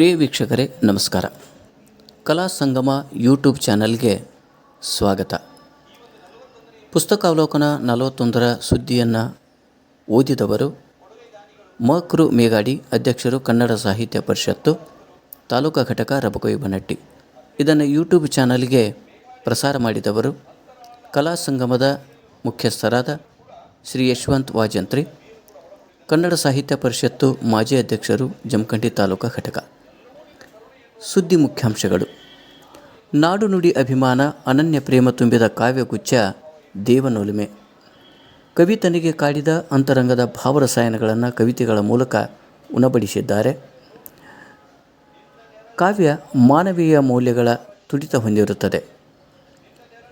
ಪ್ರಿಯ ವೀಕ್ಷಕರೇ ನಮಸ್ಕಾರ. ಕಲಾ ಸಂಗಮ ಯೂಟ್ಯೂಬ್ ಚಾನಲ್ಗೆ ಸ್ವಾಗತ. ಪುಸ್ತಕಾವಲೋಕನ 41ರ ಸುದ್ದಿಯನ್ನು ಓದಿದವರು ಮ.ಕೃ. ಮೇಗಾಡಿ, ಅಧ್ಯಕ್ಷರು, ಕನ್ನಡ ಸಾಹಿತ್ಯ ಪರಿಷತ್ತು, ತಾಲೂಕಾ ಘಟಕ, ರಬಕವಿ ಬನಟ್ಟಿ. ಇದನ್ನು ಯೂಟ್ಯೂಬ್ ಚಾನಲ್ಗೆ ಪ್ರಸಾರ ಮಾಡಿದವರು ಕಲಾ ಸಂಗಮದ ಮುಖ್ಯಸ್ಥರಾದ ಶ್ರೀ ಯಶವಂತ್ ವಾಜಂತ್ರಿ, ಕನ್ನಡ ಸಾಹಿತ್ಯ ಪರಿಷತ್ತು ಮಾಜಿ ಅಧ್ಯಕ್ಷರು, ಜಮಖಂಡಿ ತಾಲೂಕಾ ಘಟಕ. ಸುದ್ದಿ ಮುಖ್ಯಾಂಶಗಳು. ನಾಡು ನುಡಿ ಅಭಿಮಾನ, ಅನನ್ಯ ಪ್ರೇಮ ತುಂಬಿದ ಕಾವ್ಯಗುಚ್ಛ ದೇವನೊಲುಮೆ. ಕವಿ ತನಗೆ ಕಾಡಿದ ಅಂತರಂಗದ ಭಾವರಸಾಯನಗಳನ್ನು ಕವಿತೆಗಳ ಮೂಲಕ ಉಣಬಡಿಸಿದ್ದಾರೆ. ಕಾವ್ಯ ಮಾನವೀಯ ಮೌಲ್ಯಗಳ ತುಡಿತ ಹೊಂದಿರುತ್ತದೆ.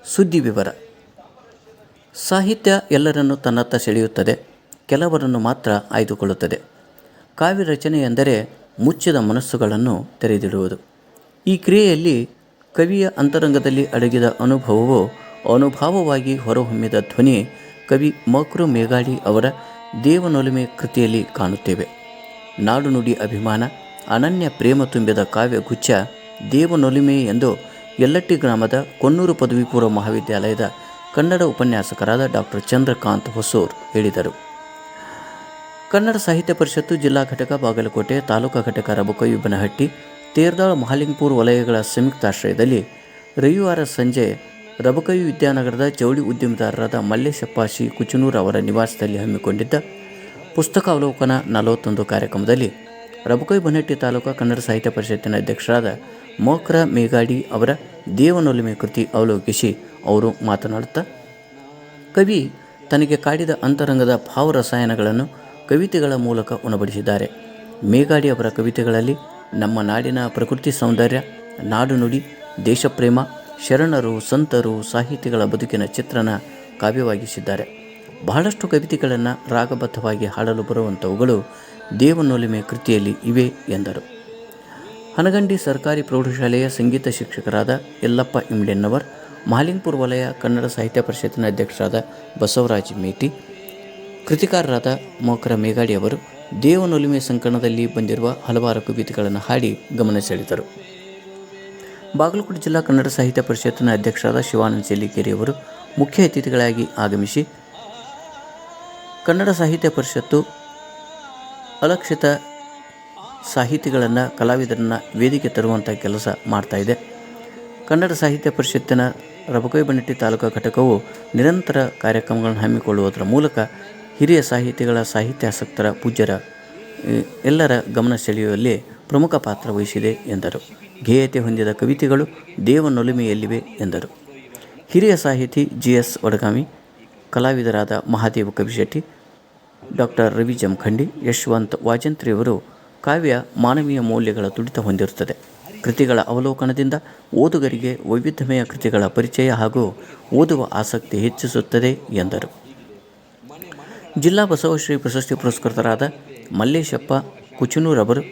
ಸುದ್ದಿ ವಿವರ. ಸಾಹಿತ್ಯ ಎಲ್ಲರನ್ನು ತನ್ನತ್ತ ಸೆಳೆಯುತ್ತದೆ, ಕೆಲವರನ್ನು ಮಾತ್ರ ಆಯ್ದುಕೊಳ್ಳುತ್ತದೆ. ಕಾವ್ಯ ರಚನೆ ಎಂದರೆ ಮುಚ್ಚಿದ ಮನಸ್ಸುಗಳನ್ನು ತೆರೆದಿಡುವುದು. ಈ ಕ್ರಿಯೆಯಲ್ಲಿ ಕವಿಯ ಅಂತರಂಗದಲ್ಲಿ ಅಡಗಿದ ಅನುಭವವು ಅನುಭಾವವಾಗಿ ಹೊರಹೊಮ್ಮಿದ ಧ್ವನಿ ಕವಿ ಮ.ಕೃ. ಮೇಗಾಡಿ ಅವರ ದೇವನೊಲುಮೆ ಕೃತಿಯಲ್ಲಿ ಕಾಣುತ್ತೇವೆ. ನಾಡು ನುಡಿ ಅಭಿಮಾನ, ಅನನ್ಯ ಪ್ರೇಮ ತುಂಬಿದ ಕಾವ್ಯಗುಚ್ಛ ದೇವನೊಲುಮೆ ಎಂದು ಯಲ್ಲಟ್ಟಿ ಗ್ರಾಮದ ಕೊನ್ನೂರು ಪದವಿ ಪೂರ್ವ ಮಹಾವಿದ್ಯಾಲಯದ ಕನ್ನಡ ಉಪನ್ಯಾಸಕರಾದ ಡಾಕ್ಟರ್ ಚಂದ್ರಕಾಂತ್ ಹೊಸೂರ್ ಹೇಳಿದರು. ಕನ್ನಡ ಸಾಹಿತ್ಯ ಪರಿಷತ್ತು ಜಿಲ್ಲಾ ಘಟಕ ಬಾಗಲಕೋಟೆ, ತಾಲೂಕಾ ಘಟಕ ರಬಕವಿ ಬನಹಟ್ಟಿ, ತೇರದಾಳ, ಮಹಾಲಿಂಗಪುರ ವಲಯಗಳ ಸಂಯುಕ್ತಾಶ್ರಯದಲ್ಲಿ ರವಿವಾರ ಸಂಜೆ ರಬಕವಿ ವಿದ್ಯಾನಗರದ ಜವಳಿ ಉದ್ಯಮದಾರರಾದ ಮಲ್ಲೇಶಪ್ಪ ಸಿ. ಕುಚನೂರ್ ಅವರ ನಿವಾಸದಲ್ಲಿ ಹಮ್ಮಿಕೊಂಡಿದ್ದ ಪುಸ್ತಕಾವಲೋಕನ 41 ಕಾರ್ಯಕ್ರಮದಲ್ಲಿ ರಬಕವಿ ಬನಹಟ್ಟಿ ತಾಲೂಕಾ ಕನ್ನಡ ಸಾಹಿತ್ಯ ಪರಿಷತ್ತಿನ ಅಧ್ಯಕ್ಷರಾದ ಮ.ಕೃ. ಮೇಗಾಡಿ ಅವರ ದೇವನೊಲುಮೆ ಕೃತಿ ಅವಲೋಕಿಸಿ ಅವರು ಮಾತನಾಡುತ್ತಾ, ಕವಿ ತನಗೆ ಕಾಡಿದ ಅಂತರಂಗದ ಭಾವರಸಾಯನಗಳನ್ನು ಕವಿತೆಗಳ ಮೂಲಕ ಉಣಬಡಿಸಿದ್ದಾರೆ. ಮೇಗಾಡಿ ಅವರ ಕವಿತೆಗಳಲ್ಲಿ ನಮ್ಮ ನಾಡಿನ ಪ್ರಕೃತಿ ಸೌಂದರ್ಯ, ನಾಡು ನುಡಿ, ದೇಶಪ್ರೇಮ, ಶರಣರು, ಸಂತರು, ಸಾಹಿತಿಗಳ ಬದುಕಿನ ಚಿತ್ರಣ ಕಾವ್ಯವಾಗಿಸಿದ್ದಾರೆ. ಬಹಳಷ್ಟು ಕವಿತೆಗಳನ್ನು ರಾಗಬದ್ಧವಾಗಿ ಹಾಡಲು ಬರುವಂಥವುಗಳು ದೇವನೊಲುಮೆ ಕೃತಿಯಲ್ಲಿ ಇವೆ ಎಂದರು. ಹನಗಂಡಿ ಸರ್ಕಾರಿ ಪ್ರೌಢಶಾಲೆಯ ಸಂಗೀತ ಶಿಕ್ಷಕರಾದ ಯಲ್ಲಪ್ಪ ಇಮ್ಡೆನ್ನವರ್, ಮಹಾಲಿಂಗಪುರ ವಲಯ ಕನ್ನಡ ಸಾಹಿತ್ಯ ಪರಿಷತ್ತಿನ ಅಧ್ಯಕ್ಷರಾದ ಬಸವರಾಜ್ ಮೇಟಿ, ಕೃತಿಕಾರರಾದ ಮ.ಕೃ. ಮೇಗಾಡಿ ಅವರು ದೇವನೊಲುಮೆ ಸಂಕಲನದಲ್ಲಿ ಬಂದಿರುವ ಹಲವಾರು ಕವಿತೆಗಳನ್ನು ಹಾಡಿ ಗಮನ ಸೆಳೆದರು. ಬಾಗಲಕೋಟೆ ಜಿಲ್ಲಾ ಕನ್ನಡ ಸಾಹಿತ್ಯ ಪರಿಷತ್ತಿನ ಅಧ್ಯಕ್ಷರಾದ ಶಿವಾನಂದ ಸಿಲ್ಲಿಕೇರಿಯವರು ಮುಖ್ಯ ಅತಿಥಿಗಳಾಗಿ ಆಗಮಿಸಿ ಕನ್ನಡ ಸಾಹಿತ್ಯ ಪರಿಷತ್ತು ಅಲಕ್ಷಿತ ಸಾಹಿತಿಗಳನ್ನು, ಕಲಾವಿದರನ್ನು ವೇದಿಕೆ ತರುವಂಥ ಕೆಲಸ ಮಾಡ್ತಾಯಿದೆ. ಕನ್ನಡ ಸಾಹಿತ್ಯ ಪರಿಷತ್ತಿನ ರಬಕವಿ ಬನಟ್ಟಿ ತಾಲೂಕಾ ಘಟಕವು ನಿರಂತರ ಕಾರ್ಯಕ್ರಮಗಳನ್ನು ಹಮ್ಮಿಕೊಳ್ಳುವುದರ ಮೂಲಕ ಹಿರಿಯ ಸಾಹಿತಿಗಳ, ಸಾಹಿತ್ಯಾಸಕ್ತರ, ಪೂಜ್ಯರ ಎಲ್ಲರ ಗಮನ ಸೆಳೆಯುವಲ್ಲಿ ಪ್ರಮುಖ ಪಾತ್ರ ವಹಿಸಿದೆ ಎಂದರು. ಗೇಯತೆ ಹೊಂದಿದ ಕವಿತೆಗಳು ದೇವನೊಲುಮೆಯಲ್ಲಿವೆ ಎಂದರು. ಹಿರಿಯ ಸಾಹಿತಿ ಜಿ.ಎಸ್. ವಡಗಾಮಿ, ಕಲಾವಿದರಾದ ಮಹಾದೇವ ಕವಿಶೆಟ್ಟಿ, ಡಾಕ್ಟರ್ ರವಿ ಜಮಖಂಡಿ, ಯಶವಂತ್ ವಾಜಂತ್ರಿಯವರು ಕಾವ್ಯ ಮಾನವೀಯ ಮೌಲ್ಯಗಳ ತುಡಿತ ಹೊಂದಿರುತ್ತದೆ. ಕೃತಿಗಳ ಅವಲೋಕನದಿಂದ ಓದುಗರಿಗೆ ವೈವಿಧ್ಯಮಯ ಕೃತಿಗಳ ಪರಿಚಯ ಹಾಗೂ ಓದುವ ಆಸಕ್ತಿ ಹೆಚ್ಚಿಸುತ್ತದೆ ಎಂದರು. ಜಿಲ್ಲಾ ಬಸವಶ್ರೀ ಪ್ರಶಸ್ತಿ ಪುರಸ್ಕೃತರಾದ ಮಲ್ಲೇಶಪ್ಪ ಕುಚನೂರ್ ಅವರು,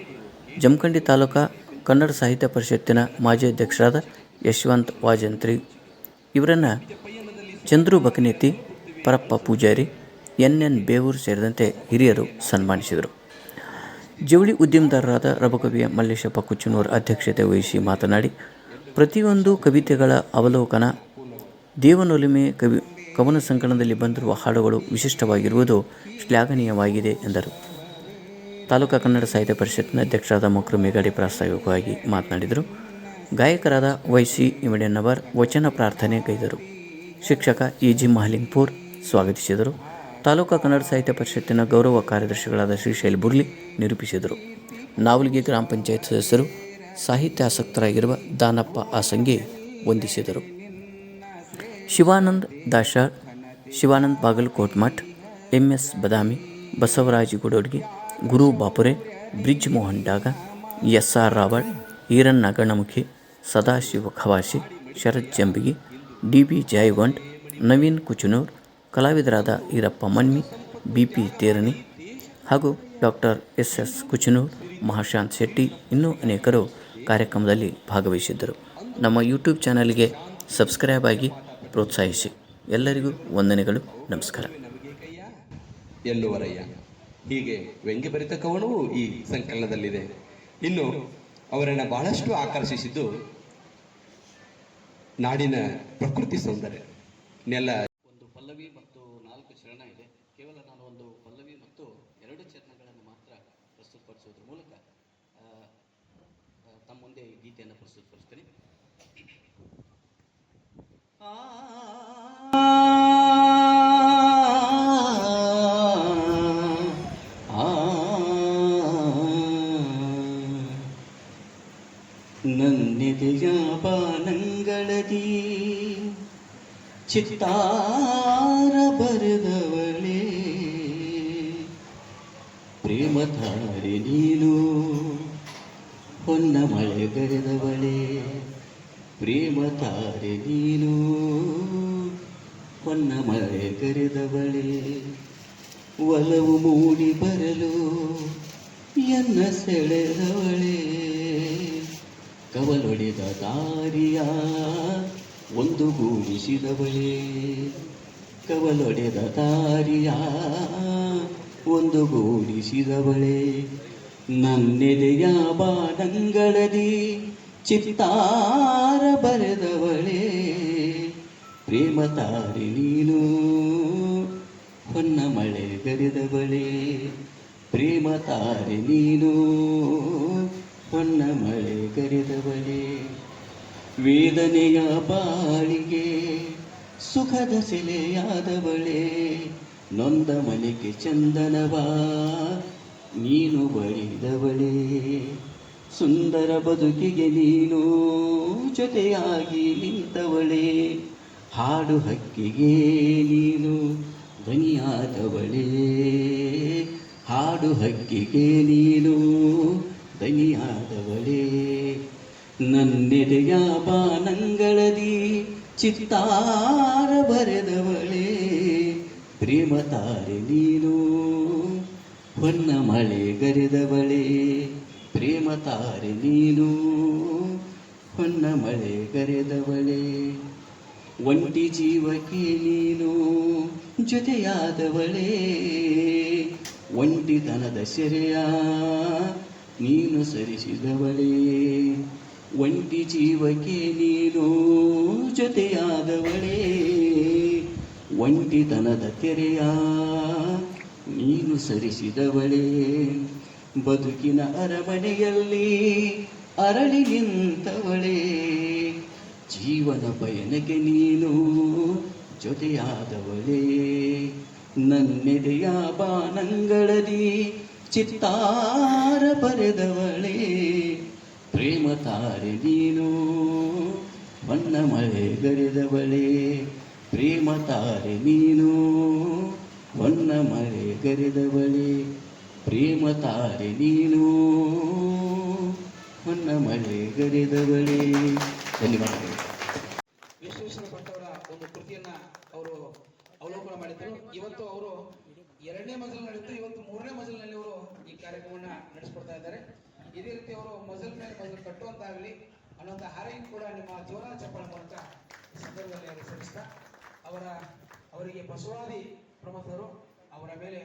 ಜಮಖಂಡಿ ತಾಲೂಕಾ ಕನ್ನಡ ಸಾಹಿತ್ಯ ಪರಿಷತ್ತಿನ ಮಾಜಿ ಅಧ್ಯಕ್ಷರಾದ ಯಶವಂತ್ ವಾಜಂತ್ರಿ ಇವರನ್ನು ಚಂದ್ರು ಬಕನೇತಿ, ಪರಪ್ಪ ಪೂಜಾರಿ, ಎನ್ ಬೇವೂರು ಸೇರಿದಂತೆ ಹಿರಿಯರು ಸನ್ಮಾನಿಸಿದರು. ಜವಳಿ ಉದ್ಯಮದಾರರಾದ ರಬಕವಿಯ ಮಲ್ಲೇಶಪ್ಪ ಕುಚನೂರ್ ಅಧ್ಯಕ್ಷತೆ ವಹಿಸಿ ಮಾತನಾಡಿ, ಪ್ರತಿಯೊಂದು ಕವಿತೆಗಳ ಅವಲೋಕನ, ದೇವನೊಲುಮೆ ಕವನ ಸಂಕಲನದಲ್ಲಿ ಬಂದಿರುವ ಹಾಡುಗಳು ವಿಶಿಷ್ಟವಾಗಿರುವುದು ಶ್ಲಾಘನೀಯವಾಗಿದೆ ಎಂದರು. ತಾಲೂಕಾ ಕನ್ನಡ ಸಾಹಿತ್ಯ ಪರಿಷತ್ತಿನ ಅಧ್ಯಕ್ಷರಾದ ಮ.ಕೃ. ಮೇಗಾಡಿ ಪ್ರಾಸ್ತಾವಿಕವಾಗಿ ಮಾತನಾಡಿದರು. ಗಾಯಕರಾದ ವೈ.ಸಿ. ಇಮಡೆನ್ನವರ್ ವಚನ ಪ್ರಾರ್ಥನೆ ಗೈದರು. ಶಿಕ್ಷಕ ಇ.ಜಿ. ಮಹಾಲಿಂಗಪುರ್ ಸ್ವಾಗತಿಸಿದರು. ತಾಲೂಕಾ ಕನ್ನಡ ಸಾಹಿತ್ಯ ಪರಿಷತ್ತಿನ ಗೌರವ ಕಾರ್ಯದರ್ಶಿಗಳಾದ ಶ್ರೀಶೈಲ್ ಬುರ್ಲಿ ನಿರೂಪಿಸಿದರು. ನಾವಲ್ಗಿ ಗ್ರಾಮ ಪಂಚಾಯತ್ ಸದಸ್ಯರು, ಸಾಹಿತ್ಯಾಸಕ್ತರಾಗಿರುವ ದಾನಪ್ಪ ಆಸಂಗಿ ವಂದಿಸಿದರು. ಶಿವಾನಂದ್ ದಾಶಾಳ್, ಶಿವಾನಂದ್ ಬಾಗಲಕೋಟ್ಮಠ್, ಎಂ.ಎಸ್. ಬದಾಮಿ, ಬಸವರಾಜ್ ಗುಡೋಡ್ಗಿ, ಗುರು ಬಾಪುರೆ, ಬ್ರಿಜ್ ಮೋಹನ್ ಡಾಗ, ಎಸ್.ಆರ್. ರಾವಳ್, ಈರಣ್ಣ ಗಣಮುಖಿ, ಸದಾಶಿವ ಖವಾಶಿ, ಶರತ್ ಜಂಬಿಗಿ, ಡಿ.ಬಿ. ಜಾಯಗೊಂಡ್, ನವೀನ್ ಕುಚನೂರ್, ಕಲಾವಿದರಾದ ಈರಪ್ಪ ಮನ್ಮಿ, ಬಿ.ಪಿ. ತೇರಣಿ ಹಾಗೂ ಡಾಕ್ಟರ್ ಎಸ್.ಎಸ್. ಕುಚನೂರ್, ಮಹಾಶಾಂತ್ ಶೆಟ್ಟಿ ಇನ್ನೂ ಅನೇಕರು ಕಾರ್ಯಕ್ರಮದಲ್ಲಿ ಭಾಗವಹಿಸಿದ್ದರು. ನಮ್ಮ ಯೂಟ್ಯೂಬ್ ಚಾನಲ್ಗೆ ಸಬ್ಸ್ಕ್ರೈಬ್ ಆಗಿ ಪ್ರೋತ್ಸಾಹಿಸಿ. ಎಲ್ಲರಿಗೂ ವಂದನೆಗಳು, ನಮಸ್ಕಾರ. ಎಲ್ಲುವರಯ್ಯ ಹೀಗೆ ವ್ಯಂಗ್ಯಭರಿತ ಕವನವೂ ಈ ಸಂಕಲನದಲ್ಲಿದೆ. ಇನ್ನು ಅವರನ್ನು ಬಹಳಷ್ಟು ಆಕರ್ಷಿಸಿದ್ದು ನಾಡಿನ ಪ್ರಕೃತಿ ಸೌಂದರ್ಯ ನೆಲ. ಒಂದು ಪಲ್ಲವಿ ಮತ್ತು 4 ಚರಣ ಇದೆ. ಕೇವಲ ನಾನು ಒಂದು ಪಲ್ಲವಿ ಮತ್ತು 2 ಚರಣಗಳನ್ನು ಮಾತ್ರ ಪ್ರಸ್ತುತಪಡಿಸುವುದರ ಮೂಲಕ ತಮ್ಮ ಮುಂದೆ ಈ ಗೀತೆಯನ್ನು ಪ್ರಸ್ತುತಪಡಿಸ್ತೇನೆ. ನನ್ನೆದೆಯ ಬಾನಂಗಳದಿ ಚಿತ್ತಾರ ಬರೆದವಳೇ, ಪ್ರೇಮಧಾರೆ ನೀನು ಹೊನ್ನ ಮಳೆಗರೆದವಳೇ, ಪ್ರೇಮಧಾರೆ ನೀನು ಹೊನ್ನ ಮಳೆಗರೆದವಳೇ, ಒಲವು ಮೂಡಿ ಬರಲು ಎನ್ನ ಸೆಳೆದವಳೇ, ಕವಲೊಡೆದ ದಾರಿಯ ಒಂದುಗೂಡಿಸಿದವಳೇ, ಕವಲೊಡೆದ ದಾರಿಯ ಒಂದುಗೂಡಿಸಿದವಳೇ, ನನ್ನೆದೆಯ ಬಾನಂಗಳದಿ ಚಿತ್ತಾರ ಬರೆದವಳೇ, ಪ್ರೇಮಧಾರೆ ನೀನು ಹೊನ್ನ ಮಳೆಗರೆದವಳೇ, ಪ್ರೇಮಧಾರೆ ನೀನು ಹೊನ್ನ ಮಳೆಗರೆದವಳೇ, ವೇದನೆಯ ಬಾಳಿಗೆ ಸುಖದ ಸೆಲೆಯಾದವಳೇ, ನೊಂದ ಮನೆಗೆ ಚಂದನವ ನೀನು ಬಳಿದವಳೇ, ಸುಂದರ ಬದುಕಿಗೆ ನೀನು ಜೊತೆಯಾಗಿ ನಿಂತವಳೇ, ಹಾಡು ಹಕ್ಕಿಗೆ ನೀನು ದನಿಯಾದವಳೇ, ಹಾಡು ಹಕ್ಕಿಗೆ ನೀನು ದನಿಯಾದವಳೇ, ನನ್ನೆದೆಯ ಬಾನಂಗಳದಿ ಚಿತ್ತಾರ ಬರೆದವಳೇ, ಪ್ರೇಮಧಾರೆ ನೀನು ಹೊನ್ನ ಮಳೆಗರೆದವಳೇ, ಪ್ರೇಮಧಾರೆ ನೀನು ಹೊನ್ನ ಮಳೆಗರೆದವಳೇ, ಒಂಟಿ ಜೀವಕ್ಕೆ ನೀನು ಜೊತೆಯಾದವಳೇ, ಒಂಟಿತನದ ಸೆರೆಯ ನೀನು ಸರಿಸಿದವಳೇ, ಒಂಟಿ ಜೀವಕ್ಕೆ ನೀನು ಜೊತೆಯಾದವಳೇ, ಒಂಟಿತನದ ತೆರೆಯ ನೀನು ಸರಿಸಿದವಳೇ, ಬದುಕಿನ ಅರಮನೆಯಲ್ಲಿ ಅರಳಿ ನಿಂತವಳೇ, ಜೀವನ ಪಯಣಕ್ಕೆ ನೀನು ಜೊತೆಯಾದವಳೇ, ನನ್ನೆದೆಯ ಬಾನಂಗಳದಿ ಚಿತ್ತಾರ ಬರೆದವಳೇ, ಪ್ರೇಮಧಾರೆ ನೀನು ಹೊನ್ನ ಮಳೆಗರೆದವಳೇ, ಪ್ರೇಮಧಾರೆ ನೀನು ಹೊನ್ನ ಮಳೆಗರೆದವಳೇ, ಪ್ರೇಮಧಾರೆ ನೀನು ಹೊನ್ನ ಮಳೆಗರೆದವಳೇ. ಧನ್ಯವಾದಗಳು. ವಿಶ್ವೇಶ್ವರ ಭಟ್ಟವರ ಒಂದು ಕೃತಿಯನ್ನ ಅವರು ಅವಲೋಕನ ಮಾಡಿದ್ರು. ಇವತ್ತು ಅವರು 2ನೇ ಮಜಲ್ ನಡೆಯಿತು, ಇವತ್ತು 3ನೇ ಮಜಲ್ನಲ್ಲಿ ಅವರು ಈ ಕಾರ್ಯಕ್ರಮವನ್ನ ನಡೆಸ್ಕೊಡ್ತಾ ಇದ್ದಾರೆ. ಇದೇ ರೀತಿ ಅವರು ಮಜಲ್ ಮೇಲೆ ಮಜಲ್ ಕಟ್ಟುವಂತಾಗಲಿ ಅನ್ನುವಂಥ ಹಾರೈಕೆ ಕೂಡ ನಿಮ್ಮ ಜೋರಾದ ಚಪ್ಪಾಳೆ ಮೂಲಕ ಈ ಸಂದರ್ಭದಲ್ಲಿ ಅವರು ಸಲ್ಲಿಸ್ತಾ ಅವರಿಗೆ ಬಸವಾದಿ ಪ್ರಮುಖರು ಅವರ ಮೇಲೆ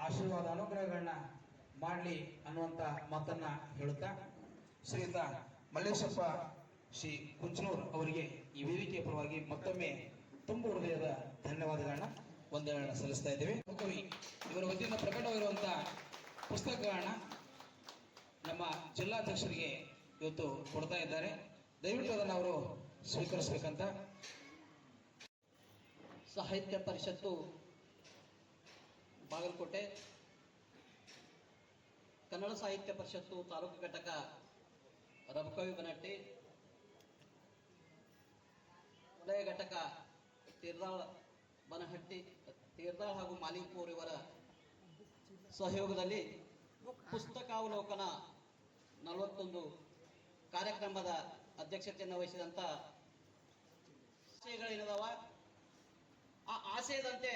ಆಶೀರ್ವಾದ ಅನುಗ್ರಹಗಳನ್ನ ಮಾಡಲಿ ಅನ್ನುವಂಥ ಮಾತನ್ನ ಹೇಳುತ್ತಾ, ಶ್ರೀಯುತ ಮಲ್ಲೇಶಪ್ಪ ಶ್ರೀ ಕುಂಚನೂರ್ ಅವರಿಗೆ ಈ ವೇದಿಕೆಯ ಪರವಾಗಿ ಮತ್ತೊಮ್ಮೆ ತುಂಬು ಹೃದಯದ ಧನ್ಯವಾದಗಳನ್ನ ವಂದನೆಗಳನ್ನ ಸಲ್ಲಿಸ್ತಾ ಇದ್ದೇವೆ. ಕವಿ ಇವರ ವತಿಯಿಂದ ಪ್ರಕಟವಾಗಿರುವಂತಹ ಪುಸ್ತಕಗಳನ್ನ ನಮ್ಮ ಜಿಲ್ಲಾಧ್ಯಕ್ಷರಿಗೆ ಇವತ್ತು ಕೊಡ್ತಾ ಇದ್ದಾರೆ. ದಯವಿಟ್ಟು ಅದನ್ನು ಅವರು ಸ್ವೀಕರಿಸಬೇಕಂತ. ಸಾಹಿತ್ಯ ಪರಿಷತ್ತು ಬಾಗಲಕೋಟೆ, ಕನ್ನಡ ಸಾಹಿತ್ಯ ಪರಿಷತ್ತು ತಾಲೂಕು ಘಟಕ ರಬಕವಿ ಬನಟ್ಟಿ, ವಲಯ ಘಟಕ ತೀರ್ದಾಳ್ ಬನಹಟ್ಟಿ, ತೀರ್ದಾಳ್ ಹಾಗೂ ಮಾಲಿಂಗಪುರ್ ಇವರ ಸಹಯೋಗದಲ್ಲಿ ಪುಸ್ತಕಾವಲೋಕನ 41 ಕಾರ್ಯಕ್ರಮದ ಅಧ್ಯಕ್ಷತೆಯನ್ನು ವಹಿಸಿದಂಥ ಆಶಯಗಳೇನದಾವ ಆ ಆಶಯದಂತೆ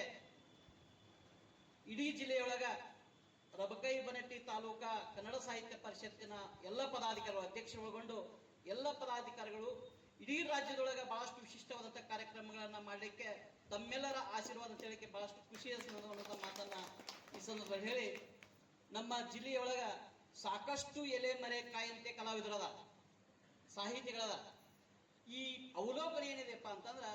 ಇಡೀ ಜಿಲ್ಲೆಯೊಳಗ ರಬಕೈ ಬನಟ್ಟಿ ತಾಲೂಕಾ ಕನ್ನಡ ಸಾಹಿತ್ಯ ಪರಿಷತ್ತಿನ ಎಲ್ಲ ಪದಾಧಿಕಾರಿಗಳು ಅಧ್ಯಕ್ಷರು ಒಳಗೊಂಡು ಎಲ್ಲ ಪದಾಧಿಕಾರಿಗಳು ಇಡೀ ರಾಜ್ಯದೊಳಗೆ ಬಹಳಷ್ಟು ವಿಶಿಷ್ಟವಾದಂಥ ಕಾರ್ಯಕ್ರಮಗಳನ್ನ ಮಾಡಲಿಕ್ಕೆ ತಮ್ಮೆಲ್ಲರ ಆಶೀರ್ವಾದ ಅಂತ ಹೇಳಿಕೆ ಬಹಳಷ್ಟು ಖುಷಿಯ ಅನ್ನುವಂಥ ಮಾತನ್ನ ಈ ಸಂದರ್ಭದಲ್ಲಿ ಹೇಳಿ, ನಮ್ಮ ಜಿಲ್ಲೆಯೊಳಗ ಸಾಕಷ್ಟು ಎಲೆ ಮರೆ ಕಾಯಂತೆ ಕಲಾವಿದರದ ಸಾಹಿತಿಗಳದ. ಈ ಅವಲೋಕನ ಏನಿದೆಪ್ಪ ಅಂತಂದ್ರೆ